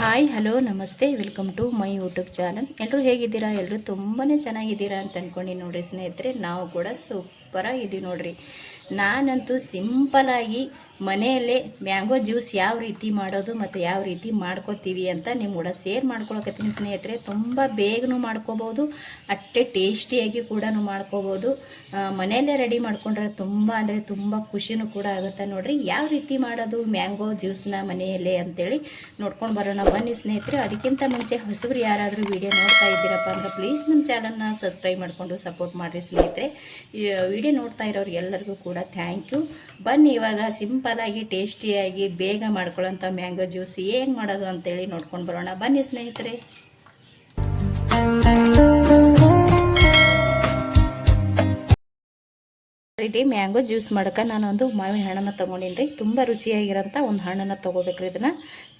Hi hello ನಮಸ್ತೆ welcome to my YouTube channel. ಎಲ್ಲರೂ ಹೇಗಿದ್ದೀರಾ? ಎಲ್ಲರೂ ತುಂಬಾ ಚೆನ್ನಾಗಿದ್ದೀರಾ ಅಂತ ಅಂದ್ಕೊಂಡು ನೋಡಿರಿ ಸ್ನೇಹಿತರೆ, ನಾವು ಕೂಡ ಸೂಪರಾಗಿದ್ದೀವಿ ನೋಡಿರಿ. ನಾನಂತೂ ಸಿಂಪಲಾಗಿ ಮನೆಯಲ್ಲೇ ಮ್ಯಾಂಗೋ ಜ್ಯೂಸ್ ಯಾವ ರೀತಿ ಮಾಡೋದು ಮತ್ತು ಯಾವ ರೀತಿ ಮಾಡ್ಕೋತೀವಿ ಅಂತ ನಿಮ್ಮ ಕೂಡ ಶೇರ್ ಮಾಡ್ಕೊಳಕತ್ತೀನಿ ಸ್ನೇಹಿತರೆ. ತುಂಬ ಬೇಗನೂ ಮಾಡ್ಕೋಬೋದು, ಅಷ್ಟೇ ಟೇಸ್ಟಿಯಾಗಿ ಕೂಡ ಮಾಡ್ಕೋಬೋದು. ಮನೆಯಲ್ಲೇ ರೆಡಿ ಮಾಡ್ಕೊಂಡ್ರೆ ತುಂಬ ಅಂದರೆ ತುಂಬ ಖುಷಿನೂ ಕೂಡ ಆಗುತ್ತೆ ನೋಡಿರಿ. ಯಾವ ರೀತಿ ಮಾಡೋದು ಮ್ಯಾಂಗೋ ಜ್ಯೂಸ್ನ ಮನೆಯಲ್ಲೇ ಅಂತೇಳಿ ನೋಡ್ಕೊಂಡು ಬರೋಣ ಬನ್ನಿ ಸ್ನೇಹಿತರೆ. ಅದಕ್ಕಿಂತ ಮುಂಚೆ ಹೊಸಬ್ರು ಯಾರಾದರೂ ವಿಡಿಯೋ ನೋಡ್ತಾ ಇದ್ದೀರಪ್ಪ ಅಂದ್ರೆ ಪ್ಲೀಸ್ ನಮ್ಮ ಚಾನಲ್ನ ಸಬ್ಸ್ಕ್ರೈಬ್ ಮಾಡಿಕೊಂಡು ಸಪೋರ್ಟ್ ಮಾಡಿರಿ ಸ್ನೇಹಿತರೆ. ವಿಡಿಯೋ ನೋಡ್ತಾ ಇರೋರು ಎಲ್ಲರಿಗೂ ಕೂಡ ಥ್ಯಾಂಕ್ ಯು. ಬನ್ನಿ ಇವಾಗ ಸಿಂಪಲಾಗಿ ಟೇಸ್ಟಿಯಾಗಿ ಬೇಗ ಮಾಡ್ಕೊಳ್ಳೋಂಥ ಮ್ಯಾಂಗೋ ಜ್ಯೂಸ್ ಏನು ಮಾಡೋದು ಅಂತೇಳಿ ನೋಡ್ಕೊಂಡು ಬರೋಣ ಬನ್ನಿ ಸ್ನೇಹಿತರೆ. ರೀತಿ ಮ್ಯಾಂಗೋ ಜ್ಯೂಸ್ ಮಾಡೋಕೆ ನಾನೊಂದು ಮಾವಿನ ಹಣ್ಣನ್ನು ತೊಗೊಂಡಿನಿ ರೀ. ತುಂಬ ರುಚಿಯಾಗಿರೋಂಥ ಒಂದು ಹಣ್ಣನ್ನು ತೊಗೋಬೇಕ್ರಿ. ಇದನ್ನು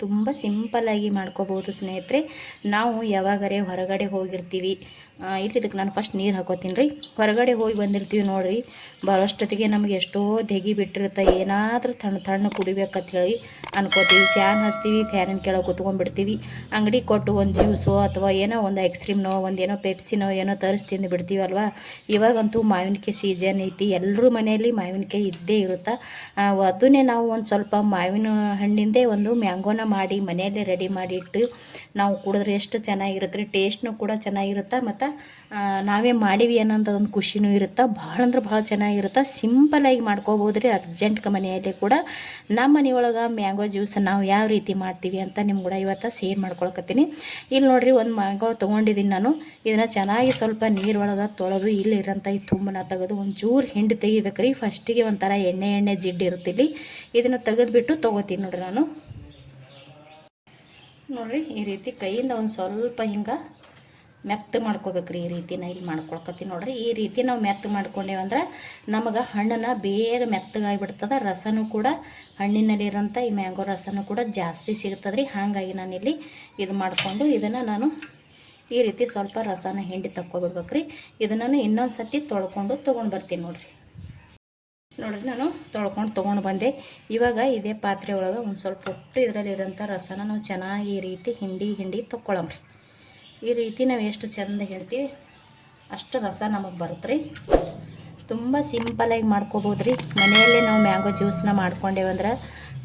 ತುಂಬ ಸಿಂಪಲ್ಲಾಗಿ ಮಾಡ್ಕೋಬೋದು ಸ್ನೇಹಿತರೆ. ನಾವು ಯಾವಾಗರೇ ಹೊರಗಡೆ ಹೋಗಿರ್ತೀವಿ, ಇಲ್ಲಿ ಇದಕ್ಕೆ ನಾನು ಫಸ್ಟ್ ನೀರು ಹಾಕೋತೀನಿ ರೀ. ಹೊರಗಡೆ ಹೋಗಿ ಬಂದಿರ್ತೀವಿ ನೋಡಿರಿ, ಬರೋಷ್ಟೊತ್ತಿಗೆ ನಮಗೆ ಎಷ್ಟೋ ದೆಗಿ ಬಿಟ್ಟಿರುತ್ತೆ, ಏನಾದರೂ ತಣ್ಣ ಕುಡಿಬೇಕಂತ ಹೇಳಿ ಅನ್ಕೋತೀವಿ. ಫ್ಯಾನ್ ಹಚ್ತೀವಿ, ಫ್ಯಾನಿನ ಕೆಳಗೆ ಕೂತ್ಕೊಂಡ್ಬಿಡ್ತೀವಿ. ಅಂಗಡಿ ಕೊಟ್ಟು ಒಂದು ಜ್ಯೂಸೋ ಅಥವಾ ಏನೋ ಒಂದು ಐಸ್ ಕ್ರೀಮ್ನೋ ಒಂದೇನೋ ಪೆಪ್ಸಿನೋ ಏನೋ ತರಿಸಿ ತಿಂದು ಬಿಡ್ತೀವಿ ಅಲ್ವಾ. ಇವಾಗಂತೂ ಮಾವಿನಕಾಯಿ ಸೀಸನ್ ಐತಿ, ಎಲ್ಲರೂ ಮನೆಯಲ್ಲಿ ಮಾವಿನಕಾಯಿ ಇದ್ದೇ ಇರುತ್ತೆ. ಅದನ್ನೇ ನಾವು ಒಂದು ಸ್ವಲ್ಪ ಮಾವಿನ ಹಣ್ಣಿಂದೇ ಒಂದು ಮ್ಯಾಂಗೋನ ಮಾಡಿ ಮನೆಯಲ್ಲೇ ರೆಡಿ ಮಾಡಿ ಇಟ್ಟು ನಾವು ಕುಡಿದ್ರೆ ಎಷ್ಟು ಚೆನ್ನಾಗಿರುತ್ತೆ ರೀ. ಟೇಸ್ಟ್ನೂ ಕೂಡ ಚೆನ್ನಾಗಿರುತ್ತೆ, ಮತ್ತು ನಾವೇ ಮಾಡೀವಿ ಅನ್ನೋಂಥ ಒಂದು ಖುಷಿನೂ ಇರುತ್ತೆ. ಭಾಳ ಅಂದ್ರೆ ಭಾಳ ಚೆನ್ನಾಗಿರುತ್ತೆ. ಸಿಂಪಲಾಗಿ ಮಾಡ್ಕೋಬೋದು ರೀ. ಅರ್ಜೆಂಟ್ಗೆ ಮನೆಯಲ್ಲೇ ಕೂಡ ನಮ್ಮ ಮನೆಯೊಳಗೆ ಮ್ಯಾಂಗೋ ಜ್ಯೂಸ್ ನಾವು ಯಾವ ರೀತಿ ಮಾಡ್ತೀವಿ ಅಂತ ನಿಮ್ಗೆ ಕೂಡ ಇವತ್ತು ಶೇರ್ ಮಾಡ್ಕೊಳಕತ್ತೀನಿ. ಇಲ್ಲಿ ನೋಡಿರಿ, ಒಂದು ಮ್ಯಾಂಗೋ ತೊಗೊಂಡಿದ್ದೀನಿ ನಾನು. ಇದನ್ನು ಚೆನ್ನಾಗಿ ಸ್ವಲ್ಪ ನೀರೊಳಗೆ ತೊಳೆದು ಇಲ್ಲಿರೋಂಥ ಈ ತುಂಬನ ತೆಗೆದು ಒಂಚೂರು ಹಿಂಡಿ ತೆಗಿಬೇಕು ರೀ. ಫಸ್ಟಿಗೆ ಒಂಥರ ಎಣ್ಣೆ ಜಿಡ್ಡು ಇರುತ್ತೆ ಇಲ್ಲಿ. ಇದನ್ನು ತೆಗೆದುಬಿಟ್ಟು ತೊಗೋತೀನಿ ನೋಡಿರಿ ನಾನು. ನೋಡಿರಿ, ಈ ರೀತಿ ಕೈಯಿಂದ ಒಂದು ಸ್ವಲ್ಪ ಹಿಂಗೆ ಮೆತ್ತ ಮಾಡ್ಕೋಬೇಕ್ರಿ. ಈ ರೀತಿ ನಾ ಇಲ್ಲಿ ಮಾಡ್ಕೊಳ್ಕತ್ತೀನಿ ನೋಡ್ರಿ. ಈ ರೀತಿ ನಾವು ಮೆತ್ತ ಮಾಡ್ಕೊಂಡೇವಂದ್ರೆ ನಮಗೆ ಹಣ್ಣನ್ನು ಬೇಗ ಮೆತ್ತಗಾಗಿಬಿಡ್ತದೆ. ರಸನೂ ಕೂಡ ಹಣ್ಣಿನಲ್ಲಿರೋಂಥ ಈ ಮ್ಯಾಂಗೋ ರಸನೂ ಕೂಡ ಜಾಸ್ತಿ ಸಿಗ್ತದೆ ರೀ. ಹಾಗಾಗಿ ನಾನಿಲ್ಲಿ ಇದು ಮಾಡಿಕೊಂಡು ಇದನ್ನು ನಾನು ಈ ರೀತಿ ಸ್ವಲ್ಪ ರಸನ ಹಿಂಡಿ ತಕ್ಕೊಬಿಡ್ಬೇಕ್ರಿ. ಇದನ್ನು ಇನ್ನೊಂದು ಸತಿ ತೊಳ್ಕೊಂಡು ತೊಗೊಂಡು ಬರ್ತೀನಿ ನೋಡಿರಿ. ನಾನು ತೊಳ್ಕೊಂಡು ಬಂದೆ. ಇವಾಗ ಇದೇ ಪಾತ್ರೆ ಒಳಗೆ ಒಂದು ಸ್ವಲ್ಪ ಉಪ್ಪು ಇದರಲ್ಲಿರೋಂಥ ರಸನ ನಾವು ಚೆನ್ನಾಗಿ ಈ ರೀತಿ ಹಿಂಡಿ ತೊಗೊಳಮ್ರಿ. ಈ ರೀತಿ ನಾವು ಎಷ್ಟು ಚೆಂದ ಹೇಳ್ತೀವಿ ಅಷ್ಟು ರಸ ನಮಗೆ ಬರುತ್ತೆ ರೀ. ತುಂಬ ಸಿಂಪಲಾಗಿ ಮಾಡ್ಕೋಬೋದು ರೀ. ಮನೆಯಲ್ಲೇ ನಾವು ಮ್ಯಾಂಗೋ ಜ್ಯೂಸನ್ನ ಮಾಡ್ಕೊಂಡೇವಂದ್ರೆ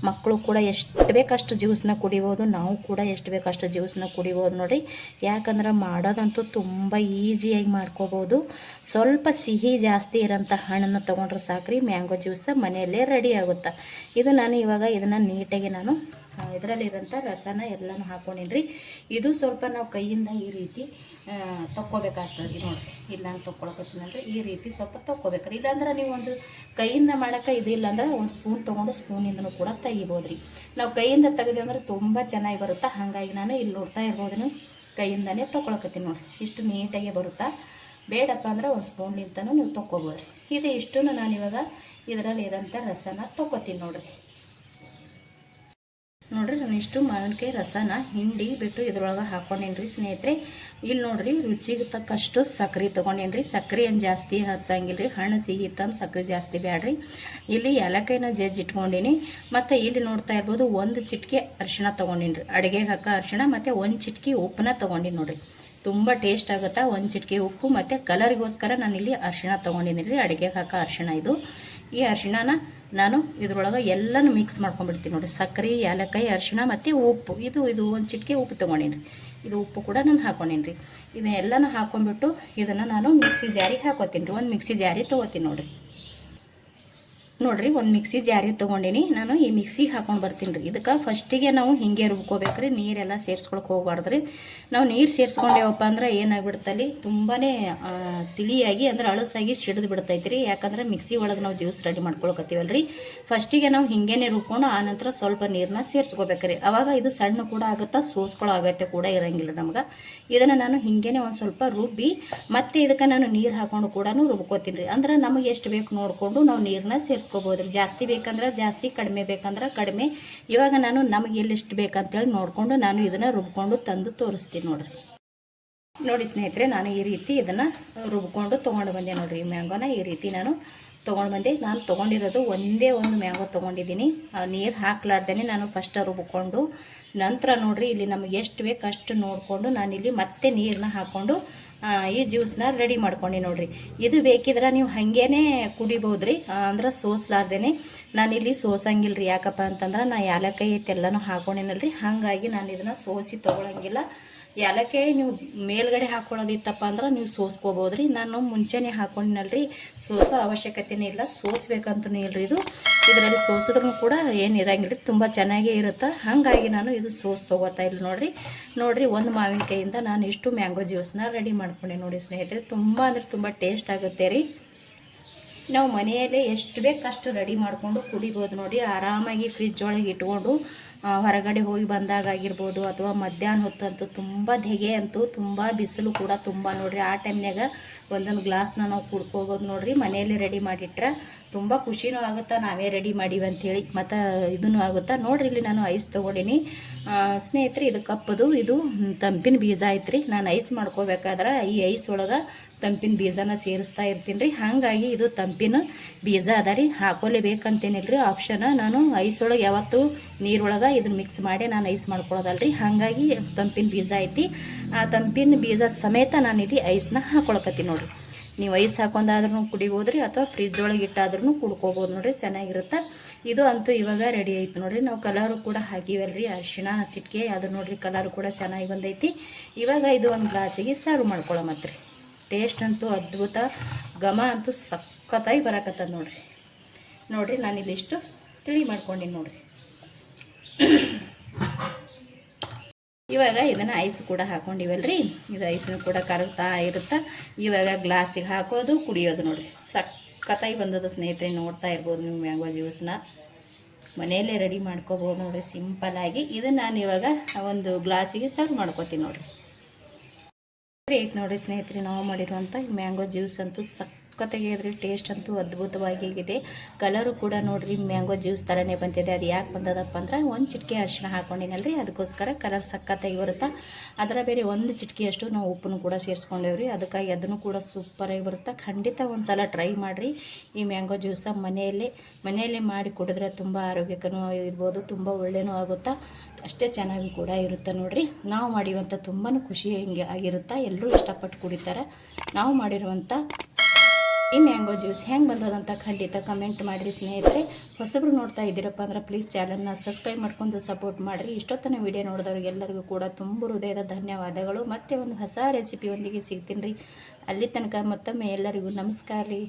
ಮಕ್ಕಳು ಕೂಡ ಎಷ್ಟು ಬೇಕಷ್ಟು ಜ್ಯೂಸನ್ನ ಕುಡಿಬೋದು, ನಾವು ಕೂಡ ಎಷ್ಟು ಬೇಕಷ್ಟು ಜ್ಯೂಸನ್ನ ಕುಡಿಬೋದು ನೋಡಿರಿ. ಯಾಕಂದ್ರೆ ಮಾಡೋದಂತೂ ತುಂಬ ಈಸಿಯಾಗಿ ಮಾಡ್ಕೋಬೋದು. ಸ್ವಲ್ಪ ಸಿಹಿ ಜಾಸ್ತಿ ಇರೋಂಥ ಹಣ್ಣನ್ನು ತೊಗೊಂಡ್ರೆ ಸಾಕ್ರಿ, ಮ್ಯಾಂಗೋ ಜ್ಯೂಸ್ ಮನೆಯಲ್ಲೇ ರೆಡಿ ಆಗುತ್ತೆ. ಇದು ನಾನು ಇವಾಗ ಇದನ್ನು ನೀಟಾಗಿ ನಾನು ಇದರಲ್ಲಿರೋಂಥ ರಸನ ಎಲ್ಲನೂ ಹಾಕ್ಕೊಂಡಿನಿ ರೀ. ಇದು ಸ್ವಲ್ಪ ನಾವು ಕೈಯಿಂದ ಈ ರೀತಿ ತೊಕ್ಕೋಬೇಕಾಗ್ತದೆ ನೋಡಿರಿ. ಇಲ್ಲ ಅಂತ ತೊಗೊಳಕತ್ತೀನಂದ್ರೆ ಈ ರೀತಿ ಸ್ವಲ್ಪ ತೊಕ್ಕೋಬೇಕ್ರಿ. ಇಲ್ಲಾಂದ್ರೆ ನೀವು ಒಂದು ಕೈಯಿಂದ ಮಾಡೋಕೆ ಇದು ಇಲ್ಲಾಂದ್ರೆ ಒಂದು ಸ್ಪೂನ್ ತೊಗೊಂಡು ಸ್ಪೂನಿಂದನೂ ಕೂಡ ತೆಗಿಬೋದು ರೀ. ನಾವು ಕೈಯಿಂದ ತೆಗೆದು ಅಂದ್ರೆ ತುಂಬ ಚೆನ್ನಾಗಿ ಬರುತ್ತೆ. ಹಾಗಾಗಿ ನಾನು ಇಲ್ಲಿ ನೋಡ್ತಾ ಇರ್ಬೋದು, ಕೈಯಿಂದನೇ ತೊಗೊಳಕತ್ತೀನಿ ನೋಡಿರಿ. ಇಷ್ಟು ನೀಟಾಗಿ ಬರುತ್ತಾ. ಬೇಡಪ್ಪ ಅಂದ್ರೆ ಒಂದು ಸ್ಪೂನ್ಲಿಂತನೂ ನೀವು ತೊಕ್ಕೋಬೋದು ರೀ. ಇದು ಇಷ್ಟು ನಾನು ಇವಾಗ ಇದರಲ್ಲಿ ಇರೋಂಥ ರಸನ ತೊಗೋತೀನಿ ನೋಡಿರಿ. ನೋಡಿರಿ, ನಾನು ಇಷ್ಟು ಮಾವಿನಕಾಯಿ ರಸನ ಹಿಂಡಿ ಬಿಟ್ಟು ಇದ್ರೊಳಗೆ ಹಾಕ್ಕೊಂಡೇನಿ ರೀ ಸ್ನೇಹಿತರೆ. ಇಲ್ಲಿ ನೋಡಿರಿ, ರುಚಿಗೆ ತಕ್ಕಷ್ಟು ಸಕ್ಕರೆ ತೊಗೊಂಡೇನಿ ರೀ. ಸಕ್ಕರೆ ಏನು ಜಾಸ್ತಿ ಹಚ್ಚಂಗಿಲ್ಲ ರೀ. ಹಣ್ಣು ಸಿಹಿ ಇತ್ತಂದು ಸಕ್ಕರೆ ಜಾಸ್ತಿ ಬೇಡ್ರಿ. ಇಲ್ಲಿ ಏಲಕ್ಕಾಯಿನ ಇಟ್ಕೊಂಡೀನಿ. ಮತ್ತು ಇಲ್ಲಿ ನೋಡ್ತಾ ಇರ್ಬೋದು, ಒಂದು ಚಿಟಿಕೆ ಅರಿಶಿಣ ತೊಗೊಂಡೀನಿ ರೀ. ಅಡುಗೆಗೆ ಹಾಕೋ ಅರಿಶಿಣ ಮತ್ತು ಒಂದು ಚಿಟಿಕೆ ಉಪ್ಪನ್ನ ತೊಗೊಂಡಿನಿ ನೋಡಿರಿ. ತುಂಬ ಟೇಸ್ಟ್ ಆಗುತ್ತೆ. ಒಂದು ಚಿಟಿಕೆ ಉಪ್ಪು ಮತ್ತು ಕಲರಿಗೋಸ್ಕರ ನಾನಿಲ್ಲಿ ಅರಿಶಿಣ ತೊಗೊಂಡಿದ್ದೀನಿ ರೀ. ಅಡುಗೆಗೆ ಹಾಕೋ ಅರಿಶಿಣ ಇದು. ಈ ಅರಿಶಿಣನ ನಾನು ಇದ್ರೊಳಗೆ ಎಲ್ಲನೂ ಮಿಕ್ಸ್ ಮಾಡ್ಕೊಂಡ್ಬಿಡ್ತೀನಿ ನೋಡಿರಿ. ಸಕ್ಕರೆ, ಏಲಕ್ಕಾಯಿ, ಅರಿಶಿಣ ಮತ್ತು ಉಪ್ಪು. ಇದು ಒಂದು ಚಿಟಿಕೆ ಉಪ್ಪು ತೊಗೊಂಡೀನಿ ರೀ. ಇದು ಉಪ್ಪು ಕೂಡ ನಾನು ಹಾಕ್ಕೊಂಡೀನಿ ರೀ. ಇದನ್ನೆಲ್ಲನೂ ಹಾಕ್ಕೊಂಡ್ಬಿಟ್ಟು ಇದನ್ನು ನಾನು ಮಿಕ್ಸಿ ಜಾರಿಗೆ ಹಾಕೋತೀನಿ ರೀ. ಒಂದು ಮಿಕ್ಸಿ ಜಾರಿ ತೊಗೋತೀನಿ ನೋಡಿರಿ. ಒಂದು ಮಿಕ್ಸಿ ಜಾರಿ ತೊಗೊಂಡಿನಿ. ನಾನು ಈ ಮಿಕ್ಸಿಗೆ ಹಾಕೊಂಡು ಬರ್ತೀನಿ ರೀ. ಇದಕ್ಕೆ ಫಸ್ಟಿಗೆ ನಾವು ಹಿಂಗೆ ರುಬ್ಕೋಬೇಕ್ರಿ. ನೀರೆಲ್ಲ ಸೇರಿಸ್ಕೊಳಕ್ಕೆ ಹೋಗ್ಬಾರ್ದು ರೀ. ನಾವು ನೀರು ಸೇರಿಸ್ಕೊಂಡೇವಪ್ಪ ಅಂದ್ರೆ ಏನಾಗ್ಬಿಡ್ತಲ್ಲಿ ತುಂಬಾ ತಿಳಿಯಾಗಿ ಅಂದ್ರೆ ಅಳಸಾಗಿ ಸಿಡಿದು ಬಿಡ್ತೈತೆ ರೀ. ಯಾಕಂದ್ರೆ ಮಿಕ್ಸಿ ಒಳಗೆ ನಾವು ಜ್ಯೂಸ್ ರೆಡಿ ಮಾಡ್ಕೊಳಕತ್ತೀವಲ್ಲ ರೀ. ಫಸ್ಟಿಗೆ ನಾವು ಹಿಂಗೇನೆ ರುಬ್ಕೊಂಡು ಆನಂತರ ಸ್ವಲ್ಪ ನೀರನ್ನ ಸೇರಿಸ್ಕೋಬೇಕ್ರಿ. ಆವಾಗ ಇದು ಸಣ್ಣ ಕೂಡ ಆಗುತ್ತಾ, ಸೋಸ್ಕೊಳ್ಳೋ ಅಗತ್ಯ ಕೂಡ ಇರೋಂಗಿಲ್ಲ ನಮ್ಗೆ. ಇದನ್ನು ನಾನು ಹಿಂಗೇನೆ ಒಂದು ಸ್ವಲ್ಪ ರುಬ್ಬಿ ಮತ್ತು ಇದಕ್ಕೆ ನಾನು ನೀರು ಹಾಕ್ಕೊಂಡು ಕೂಡ ರುಬ್ಕೋತೀನಿ ರೀ. ಅಂದ್ರೆ ನಮಗೆ ಎಷ್ಟು ಬೇಕು ನೋಡಿಕೊಂಡು ನಾವು ನೀರನ್ನ ಸೇರಿಸ್ಕೋಬೋದು ರೀ. ಜಾಸ್ತಿ ಬೇಕಂದ್ರೆ ಜಾಸ್ತಿ, ಕಡಿಮೆ ಬೇಕಂದ್ರೆ ಕಡಿಮೆ. ಇವಾಗ ನಾನು ನಮಗೆ ಎಲ್ಲಿಷ್ಟು ಬೇಕಂತೇಳಿ ನೋಡಿಕೊಂಡು ನಾನು ಇದನ್ನು ರುಬ್ಕೊಂಡು ತಂದು ತೋರಿಸ್ತೀನಿ ನೋಡಿ ಸ್ನೇಹಿತರೆ. ನಾನು ಈ ರೀತಿ ಇದನ್ನು ರುಬ್ಕೊಂಡು ತೊಗೊಂಡು ಬಂದೆ ನೋಡಿರಿ. ಮ್ಯಾಂಗೋನ ಈ ರೀತಿ ನಾನು ತೊಗೊಂಡು ಬಂದೆ. ನಾನು ತೊಗೊಂಡಿರೋದು ಒಂದೇ ಒಂದು ಮ್ಯಾಂಗೋ ತೊಗೊಂಡಿದ್ದೀನಿ. ನೀರು ಹಾಕ್ಲಾರ್ದೇ ನಾನು ಫಸ್ಟ್ ರುಬ್ಕೊಂಡು ನಂತರ ನೋಡಿರಿ ಇಲ್ಲಿ ನಮಗೆ ಎಷ್ಟು ಬೇಕು ಅಷ್ಟು ನೋಡಿಕೊಂಡು ನಾನಿಲ್ಲಿ ಮತ್ತೆ ನೀರನ್ನ ಹಾಕ್ಕೊಂಡು ಈ ಜ್ಯೂಸನ್ನ ರೆಡಿ ಮಾಡ್ಕೊಂಡು ನೋಡಿರಿ. ಇದು ಬೇಕಿದ್ರೆ ನೀವು ಹಾಗೇ ಕುಡಿಬೋದು ರೀ, ಅಂದ್ರೆ ಸೋಸ್ಲಾರ್ದೇ. ನಾನಿಲ್ಲಿ ಸೋಸಂಗಿಲ್ಲ ರೀ. ಯಾಕಪ್ಪ ಅಂತಂದ್ರೆ ನಾ ಏಲಕ್ಕಾಯಿ ಎಲ್ಲನೂ ಹಾಕೊಂಡಿನಲ್ರಿ, ಹಾಗಾಗಿ ನಾನು ಇದನ್ನು ಸೋಸಿ ತೊಗೊಳಂಗಿಲ್ಲ. ಏಲಕ್ಕಾಯಿ ನೀವು ಮೇಲ್ಗಡೆ ಹಾಕ್ಕೊಳ್ಳೋದಿತ್ತಪ್ಪ ಅಂದ್ರೆ ನೀವು ಸೋಸ್ಕೋಬೋದು ರೀ. ನಾನು ಮುಂಚೆನೇ ಹಾಕೊಂಡಿನಲ್ರಿ, ಸೋಸೋ ಅವಶ್ಯಕತೆನೇ ಇಲ್ಲ, ಸೋಸ್ಬೇಕಂತೂ ಇಲ್ಲರಿ. ಇದರಲ್ಲಿ ಸೋಸಿದ್ರೂ ಕೂಡ ಏನು ಇರಂಗಿಲ್ಲ ರೀ, ತುಂಬ ಚೆನ್ನಾಗೇ ಇರುತ್ತೆ. ಹಾಗಾಗಿ ನಾನು ಇದು ಸೋಸ್ ತೊಗೋತಾ ಇಲ್ಲ ನೋಡಿರಿ. ಒಂದು ಮಾವಿನಕಾಯಿಂದ ನಾನು ಇಷ್ಟು ಮ್ಯಾಂಗೋ ಜ್ಯೂಸನ್ನ ರೆಡಿ ಮಾಡ್ಕೊಂಡೆ ನೋಡಿ ಸ್ನೇಹಿತರೆ. ತುಂಬ ಅಂದರೆ ತುಂಬ ಟೇಸ್ಟ್ ಆಗುತ್ತೆ ರೀ. ನಾವು ಮನೆಯಲ್ಲೇ ಎಷ್ಟು ಬೇಕು ಅಷ್ಟು ರೆಡಿ ಮಾಡಿಕೊಂಡು ಕುಡಿಬೋದು ನೋಡಿ. ಆರಾಮಾಗಿ ಫ್ರಿಜ್ ಒಳಗೆ ಇಟ್ಕೊಂಡು ಹೊರಗಡೆ ಹೋಗಿ ಬಂದಾಗ ಆಗಿರ್ಬೋದು, ಅಥವಾ ಮಧ್ಯಾಹ್ನ ಹೊತ್ತಂತೂ ತುಂಬ ಧೆಗೆ ಅಂತೂ ತುಂಬ ಬಿಸಿಲು ಕೂಡ ತುಂಬ ನೋಡಿರಿ. ಆ ಟೈಮ್ನಾಗ ಒಂದೊಂದು ಗ್ಲಾಸ್ನ ನಾವು ಕುಡ್ಕೋಬೋದು ನೋಡಿರಿ. ಮನೆಯಲ್ಲೇ ರೆಡಿ ಮಾಡಿಟ್ರೆ ತುಂಬ ಖುಷಿನೂ ಆಗುತ್ತಾ, ನಾವೇ ರೆಡಿ ಮಾಡೀವಿ ಅಂಥೇಳಿ. ಮತ್ತು ಇದೂ ಆಗುತ್ತಾ ನೋಡಿರಿ. ಇಲ್ಲಿ ನಾನು ಐಸ್ ತೊಗೊಂಡಿನಿ ಸ್ನೇಹಿತರೆ. ಇದು ಕಪ್ಪದು, ಇದು ತಂಪಿನ ಬೀಜ ಐತ್ರಿ. ನಾನು ಐಸ್ ಮಾಡ್ಕೋಬೇಕಾದ್ರೆ ಈ ಐಸ್ ಒಳಗೆ ತಂಪಿನ ಬೀಜನ ಸೇರಿಸ್ತಾ ಇರ್ತೀನಿ ರೀ. ಹಾಗಾಗಿ ಇದು ತಂಪಿನ ಬೀಜ ಅದ ರೀ, ಹಾಕೋಲೇಬೇಕಂತೇನಿಲ್ಲ ರೀ, ಆಪ್ಷನ್. ನಾನು ಐಸ್ ಒಳಗೆ ಯಾವತ್ತೂ ನೀರೊಳಗೆ ಇದನ್ನು ಮಿಕ್ಸ್ ಮಾಡಿ ನಾನು ಐಸ್ ಮಾಡ್ಕೊಳ್ಳೋದಲ್ಲ ರೀ. ಹಾಗಾಗಿ ತಂಪಿನ ಬೀಜ ಐತಿ. ಆ ತಂಪಿನ ಬೀಜ ಸಮೇತ ನಾನಿಲ್ಲಿ ಐಸ್ನ ಹಾಕೊಳಕತ್ತೀನಿ ನೋಡಿರಿ. ನೀವು ಐಸ್ ಹಾಕೊಂಡಾದ್ರೂ ಕುಡಿಬೋದು ರೀ, ಅಥವಾ ಫ್ರಿಜ್ ಒಳಗೆ ಇಟ್ಟಾದ್ರೂ ಕುಡ್ಕೋಬೋದು ನೋಡಿರಿ, ಚೆನ್ನಾಗಿರುತ್ತೆ. ಇದು ಅಂತೂ ಇವಾಗ ರೆಡಿ ಆಯಿತು ನೋಡಿರಿ. ನಾವು ಕಲರು ಕೂಡ ಹಾಕಿವಲ್ರಿ, ಅರಿಶಿಣ ಚಿಟಿಕೆ, ಅದು ನೋಡಿರಿ ಕಲರು ಕೂಡ ಚೆನ್ನಾಗಿ ಬಂದೈತಿ. ಇವಾಗ ಇದು ಒಂದು ಗ್ಲಾಸಿಗೆ ಸರ್ವ್ ಮಾಡ್ಕೊಳ್ಳೋ ಮತ್ತೆ ಟೇಸ್ಟ್ ಅಂತೂ ಅದ್ಭುತ, ಘಮ ಅಂತೂ ಸಖತ್ತಾಗಿ ಬರಕತ್ತದ ನೋಡಿರಿ. ನಾನು ಇಲ್ಲಿಷ್ಟು ತಿಳಿ ಮಾಡ್ಕೊಂಡಿನಿ ನೋಡಿರಿ. ಇವಾಗ ಇದನ್ನು ಐಸ್ ಕೂಡ ಹಾಕೊಂಡಿವಲ್ರಿ, ಇದು ಐಸ್ನು ಕೂಡ ಕರಗ್ತಾ ಇರುತ್ತೆ. ಇವಾಗ ಗ್ಲಾಸಿಗೆ ಹಾಕೋದು, ಕುಡಿಯೋದು ನೋಡಿರಿ. ಸಖತ್ತಾಗಿ ಬಂದದ ಸ್ನೇಹಿತರೆ. ನೋಡ್ತಾ ಇರ್ಬೋದು ನೀವು ಮ್ಯಾಂಗೋ ಜ್ಯೂಸನ್ನ ಮನೆಯಲ್ಲೇ ರೆಡಿ ಮಾಡ್ಕೋಬೋದು ನೋಡಿರಿ, ಸಿಂಪಲ್ಲಾಗಿ. ಇದನ್ನು ನಾನು ಇವಾಗ ಒಂದು ಗ್ಲಾಸಿಗೆ ಸರ್ವ್ ಮಾಡ್ಕೋತೀನಿ ನೋಡಿರಿ. ಐತೆ ನೋಡಿರಿ ಸ್ನೇಹಿತರೆ, ನಾವು ಮಾಡಿರುವಂಥ ಮ್ಯಾಂಗೋ ಜ್ಯೂಸ್ ಅಂತೂ ಸಖತ್ತಾಗಿದ್ರಿ. ಟೇಸ್ಟ್ ಅಂತೂ ಅದ್ಭುತವಾಗಿದೆ. ಕಲರು ಕೂಡ ನೋಡಿರಿ ಮ್ಯಾಂಗೋ ಜ್ಯೂಸ್ ಥರನೇ ಬಂದಿದೆ. ಅದು ಯಾಕೆ ಬಂದದಪ್ಪ ಅಂದ್ರೆ ಒಂದು ಚಿಟಿಕೆ ಅರಿಶಿಣ ಹಾಕ್ಕೊಂಡಿನಲ್ರಿ, ಅದಕ್ಕೋಸ್ಕರ ಕಲರ್ ಸಖತ್ತಾಗಿ ಬರುತ್ತೆ. ಅದರ ಬೇರೆ ಒಂದು ಚಿಟಿಕೆಯಷ್ಟು ನಾವು ಉಪ್ಪನ್ನು ಕೂಡ ಸೇರಿಸ್ಕೊಂಡೇವ್ರಿ, ಅದಕ್ಕಾಗಿ ಅದನ್ನು ಕೂಡ ಸೂಪರಾಗಿ ಬರುತ್ತೆ. ಖಂಡಿತ ಒಂದು ಸಲ ಟ್ರೈ ಮಾಡಿರಿ. ಈ ಮ್ಯಾಂಗೋ ಜ್ಯೂಸ ಮನೆಯಲ್ಲೇ ಮಾಡಿ ಕುಡಿದ್ರೆ ತುಂಬ ಆರೋಗ್ಯಕ್ಕೂ ಇರ್ಬೋದು, ತುಂಬ ಒಳ್ಳೆಯೂ ಆಗುತ್ತಾ, ಅಷ್ಟೇ ಚೆನ್ನಾಗಿ ಕೂಡ ಇರುತ್ತೆ ನೋಡಿರಿ. ನಾವು ಮಾಡಿರುವಂಥ ತುಂಬಾ ಖುಷಿ ಹಿಂಗೆ ಆಗಿರುತ್ತೆ. ಎಲ್ಲರೂ ಇಷ್ಟಪಟ್ಟು ಕುಡಿತಾರೆ. ನಾವು ಮಾಡಿರುವಂಥ ಈ ಮ್ಯಾಂಗೋ ಜ್ಯೂಸ್ ಹೆಂಗೆ ಬಂದದಂತ ಖಂಡಿತ ಕಮೆಂಟ್ ಮಾಡಿರಿ ಸ್ನೇಹಿತರೆ. ಹೊಸಬ್ರು ನೋಡ್ತಾ ಇದ್ದೀರಪ್ಪ ಅಂದ್ರೆ ಪ್ಲೀಸ್ ಚಾನಲ್ನ ಸಬ್ಸ್ಕ್ರೈಬ್ ಮಾಡ್ಕೊಂಡು ಸಪೋರ್ಟ್ ಮಾಡಿರಿ. ಇಷ್ಟೊತ್ತನ ವಿಡಿಯೋ ನೋಡಿದವ್ರಿಗೆಲ್ಲರಿಗೂ ಕೂಡ ತುಂಬ ಹೃದಯದ ಧನ್ಯವಾದಗಳು. ಮತ್ತೆ ಒಂದು ಹೊಸ ರೆಸಿಪಿಯೊಂದಿಗೆ ಸಿಗ್ತೀನಿ ರೀ. ಅಲ್ಲಿ ತನಕ ಮತ್ತೊಮ್ಮೆ ಎಲ್ಲರಿಗೂ ನಮಸ್ಕಾರ ರೀ.